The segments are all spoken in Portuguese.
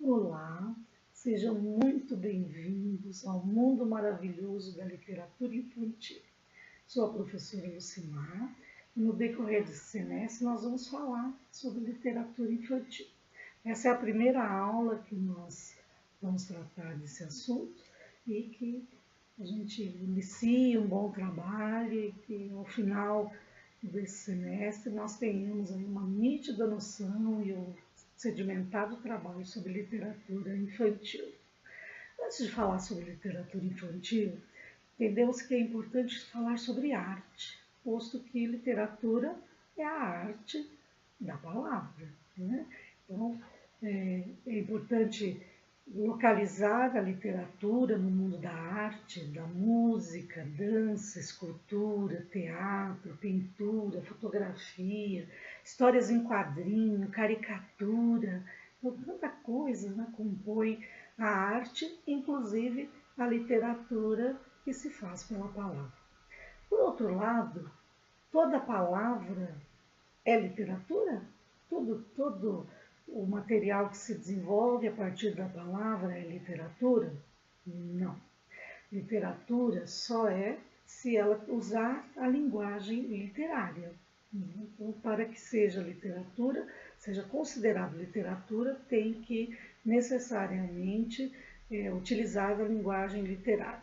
Olá, sejam muito bem-vindos ao mundo maravilhoso da literatura infantil. Sou a professora Lucimar e no decorrer desse semestre nós vamos falar sobre literatura infantil. Essa é a primeira aula que nós vamos tratar desse assunto e que a gente inicie um bom trabalho e que ao final desse semestre nós tenhamos uma nítida noção e um sedimentado trabalho sobre literatura infantil. Antes de falar sobre literatura infantil, entendemos que é importante falar sobre arte, posto que literatura é a arte da palavra, né? Então, é importante localizar a literatura no mundo da arte, da música, dança, escultura, teatro, pintura, fotografia, histórias em quadrinho, caricatura, então, tanta coisa, né, compõe a arte, inclusive a literatura que se faz pela palavra. Por outro lado, toda palavra é literatura? Todo o material que se desenvolve a partir da palavra é literatura? Não. Literatura só é se ela usar a linguagem literária. Então, para que seja literatura, seja considerado literatura, tem que necessariamente utilizar a linguagem literária.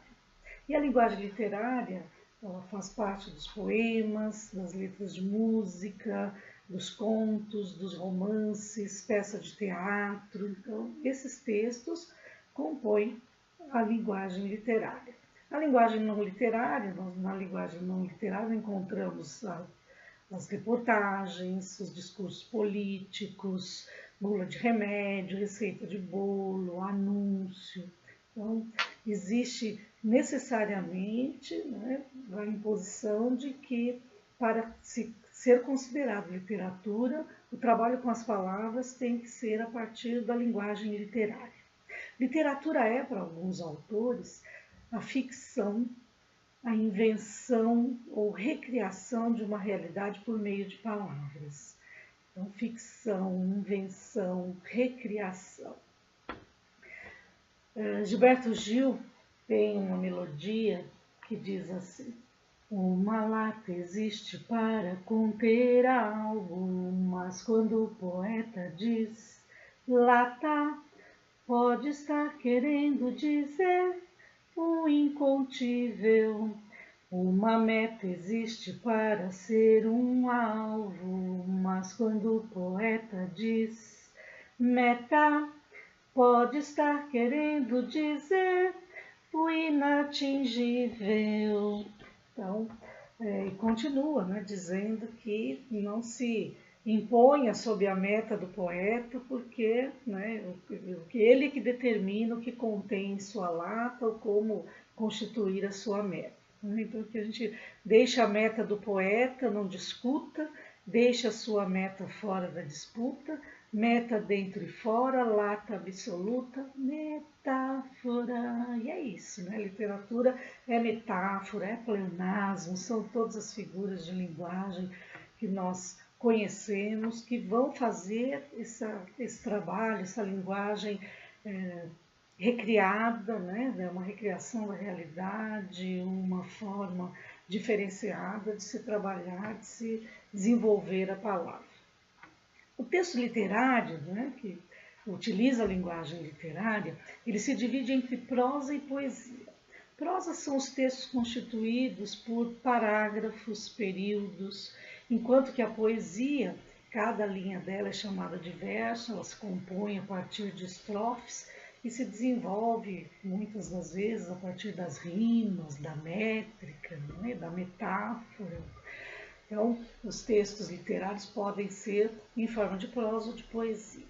E a linguagem literária, ela faz parte dos poemas, das letras de música, dos contos, dos romances, peças de teatro. Então, esses textos compõem a linguagem literária. A linguagem não literária, na linguagem não literária encontramos as reportagens, os discursos políticos, bula de remédio, receita de bolo, anúncio. Então, existe necessariamente, né, a imposição de que para ser considerado literatura, o trabalho com as palavras tem que ser a partir da linguagem literária. Literatura é, para alguns autores, a ficção, a invenção ou recriação de uma realidade por meio de palavras. Então, ficção, invenção, recriação. Gilberto Gil tem uma melodia que diz assim: uma lata existe para conter algo, mas quando o poeta diz lata, pode estar querendo dizer o incontível. Uma meta existe para ser um alvo, mas quando o poeta diz meta, pode estar querendo dizer o inatingível. Então, continua, né, dizendo que não se imponha sob a meta do poeta, porque, né, ele que determina o que contém em sua lata ou como constituir a sua meta. Então, que a gente deixe a meta do poeta, não discuta, deixe a sua meta fora da disputa, meta dentro e fora, lata absoluta, metáfora. E é isso, né? Literatura é metáfora, é pleonasmo, são todas as figuras de linguagem que nós conhecemos, que vão fazer esse trabalho, essa linguagem recriada, né? Uma recriação da realidade, uma forma diferenciada de se trabalhar, de se desenvolver a palavra. O texto literário, né, que utiliza a linguagem literária, ele se divide entre prosa e poesia. Prosa são os textos constituídos por parágrafos, períodos, enquanto que a poesia, cada linha dela é chamada de verso, ela se compõe a partir de estrofes e se desenvolve muitas das vezes a partir das rimas, da métrica, né, da metáfora. Então, os textos literários podem ser em forma de prosa ou de poesia.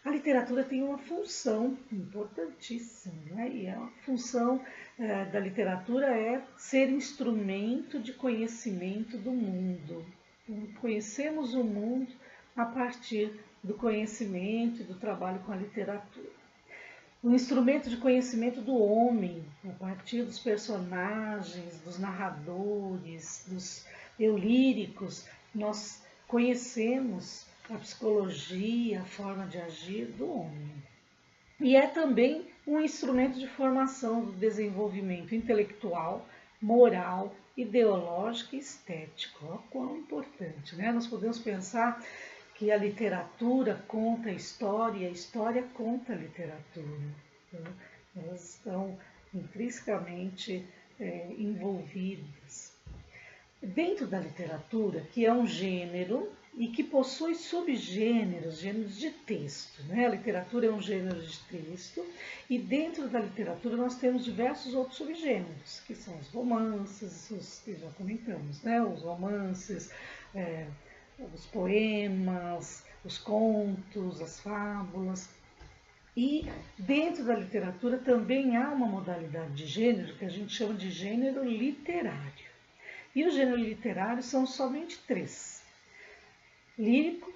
A literatura tem uma função importantíssima, né? E a função da literatura é ser instrumento de conhecimento do mundo. Então, conhecemos o mundo a partir do conhecimento e do trabalho com a literatura. Um instrumento de conhecimento do homem, a partir dos personagens, dos narradores, dos eulíricos, nós conhecemos a psicologia, a forma de agir do homem. e é também um instrumento de formação do desenvolvimento intelectual, moral, ideológico e estético. Olha quão importante, né? Nós podemos pensar que a literatura conta a história conta a literatura. Então, elas estão intrinsecamente envolvidas. Dentro da literatura, que é um gênero e que possui subgêneros, gêneros de texto, né? A literatura é um gênero de texto e dentro da literatura nós temos diversos outros subgêneros, que são os romances, os que já comentamos, né? Os romances, os poemas, os contos, as fábulas. E dentro da literatura também há uma modalidade de gênero que a gente chama de gênero literário. E os gêneros literários são somente 3: lírico,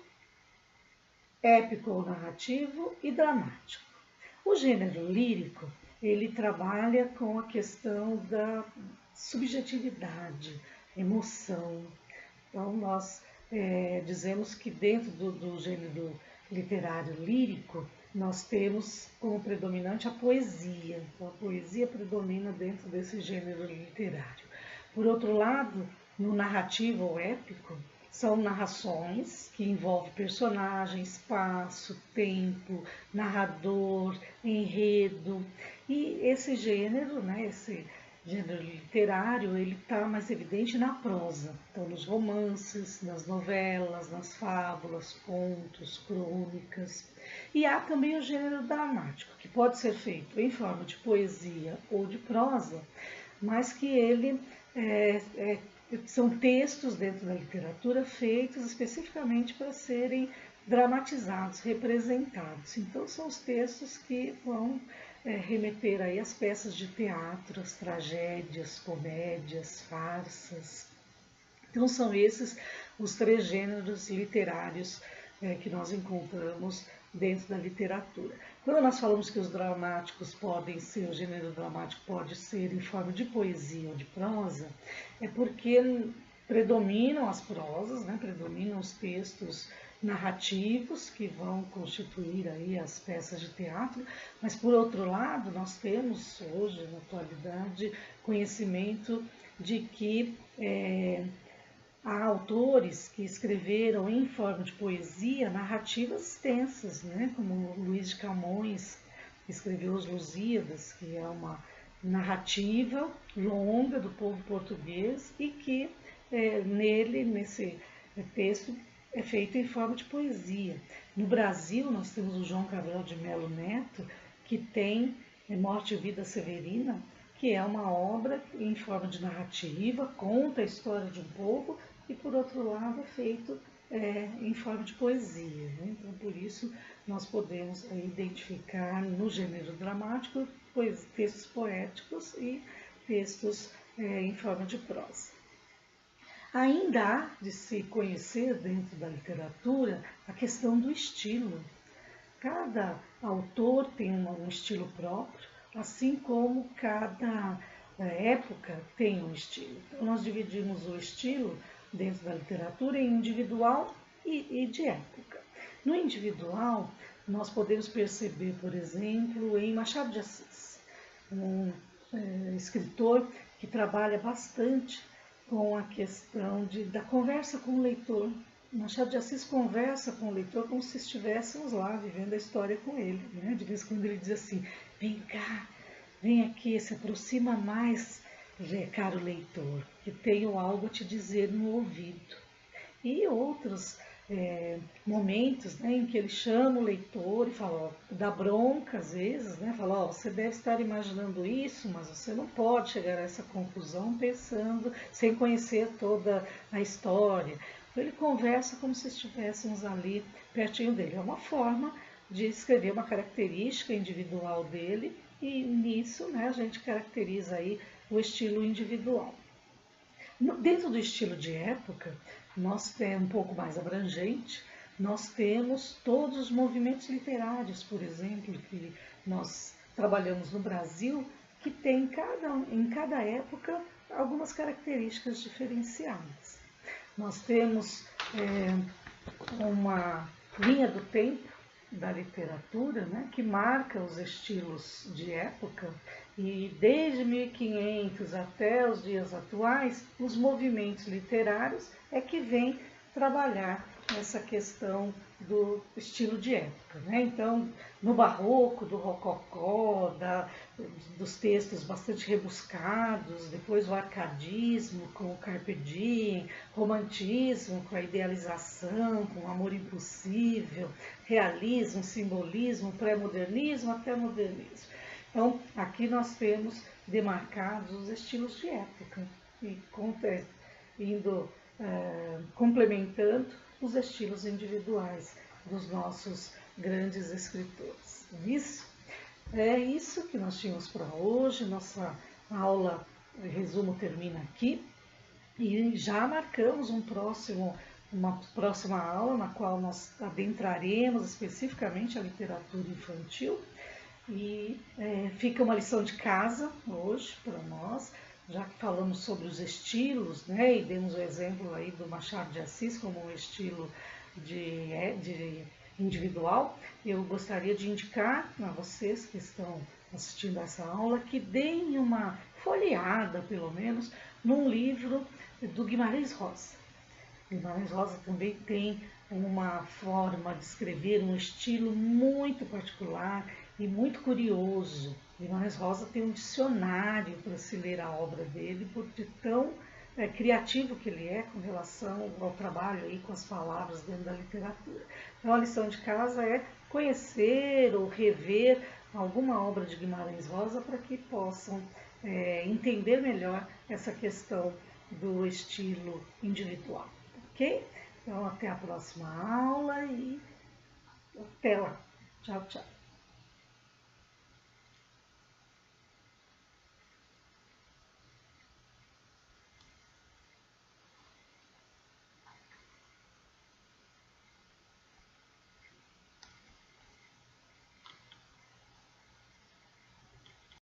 épico ou narrativo e dramático. O gênero lírico, ele trabalha com a questão da subjetividade, emoção. Então, nós dizemos que dentro do gênero literário lírico, nós temos como predominante a poesia. Então, a poesia predomina dentro desse gênero literário. Por outro lado, no narrativo ou épico, são narrações que envolvem personagem, espaço, tempo, narrador, enredo. E esse gênero, né, esse gênero literário, ele está mais evidente na prosa. Então, nos romances, nas novelas, nas fábulas, contos, crônicas. E há também o gênero dramático, que pode ser feito em forma de poesia ou de prosa, mas que ele são textos dentro da literatura feitos especificamente para serem dramatizados, representados. Então, são os textos que vão remeter aí às peças de teatro, às tragédias, comédias, farsas. Então, são esses os 3 gêneros literários que nós encontramos dentro da literatura. Quando nós falamos que os dramáticos podem ser, o gênero dramático pode ser em forma de poesia ou de prosa, é porque predominam as prosas, né? Predominam os textos narrativos que vão constituir aí as peças de teatro, mas por outro lado nós temos hoje, na atualidade, conhecimento de que há autores que escreveram em forma de poesia narrativas extensas, né? Como Luís de Camões, que escreveu Os Lusíadas, que é uma narrativa longa do povo português e que nesse texto é feito em forma de poesia. No Brasil, nós temos o João Cabral de Melo Neto, que tem Morte e Vida Severina, que é uma obra em forma de narrativa, conta a história de um povo, e, por outro lado, é feito em forma de poesia. Né? Então, por isso, nós podemos identificar no gênero dramático textos poéticos e textos em forma de prosa. Ainda há de se conhecer dentro da literatura a questão do estilo. Cada autor tem um estilo próprio, assim como cada época tem um estilo. Então, nós dividimos o estilo dentro da literatura em individual e de época. No individual, nós podemos perceber, por exemplo, em Machado de Assis, um escritor que trabalha bastante com a questão da conversa com o leitor. Machado de Assis conversa com o leitor como se estivéssemos lá vivendo a história com ele. Né? De vez em quando ele diz assim, vem cá, vem aqui, se aproxima mais, caro leitor, que tenho algo a te dizer no ouvido. E outros momentos, né, em que ele chama o leitor e fala, ó, dá bronca às vezes, né, fala, ó, você deve estar imaginando isso, mas você não pode chegar a essa conclusão pensando, sem conhecer toda a história. Então ele conversa como se estivéssemos ali pertinho dele. É uma forma de escrever uma característica individual dele e nisso, né, a gente caracteriza aí o estilo individual. Dentro do estilo de época, nós temos um pouco mais abrangente, nós temos todos os movimentos literários, por exemplo, que nós trabalhamos no Brasil, que tem em cada época algumas características diferenciadas. Nós temos uma linha do tempo, da literatura, né, que marca os estilos de época, e desde 1500 até os dias atuais, os movimentos literários é que vêm trabalhar essa questão do estilo de época, né? Então, no barroco, do rococó, dos textos bastante rebuscados, depois o arcadismo com o carpe diem, romantismo com a idealização, com o amor impossível, realismo, simbolismo, pré-modernismo até modernismo. Então, aqui nós temos demarcados os estilos de época e indo complementando os estilos individuais dos nossos grandes escritores. É isso que nós tínhamos para hoje. Nossa aula de resumo termina aqui e já marcamos uma próxima aula na qual nós adentraremos especificamente a literatura infantil. E fica uma lição de casa hoje para nós, já que falamos sobre os estilos, né, e demos o exemplo aí do Machado de Assis como um estilo de individual. Eu gostaria de indicar a vocês que estão assistindo essa aula que deem uma folheada, pelo menos, num livro do Guimarães Rosa. Guimarães Rosa também tem uma forma de escrever, um estilo muito particular e muito curioso. Guimarães Rosa tem um dicionário para se ler a obra dele, porque tão criativo que ele é com relação ao trabalho aí com as palavras dentro da literatura. Então a lição de casa é conhecer ou rever alguma obra de Guimarães Rosa para que possam entender melhor essa questão do estilo individual. Ok? Então até a próxima aula e até lá. Tchau, tchau.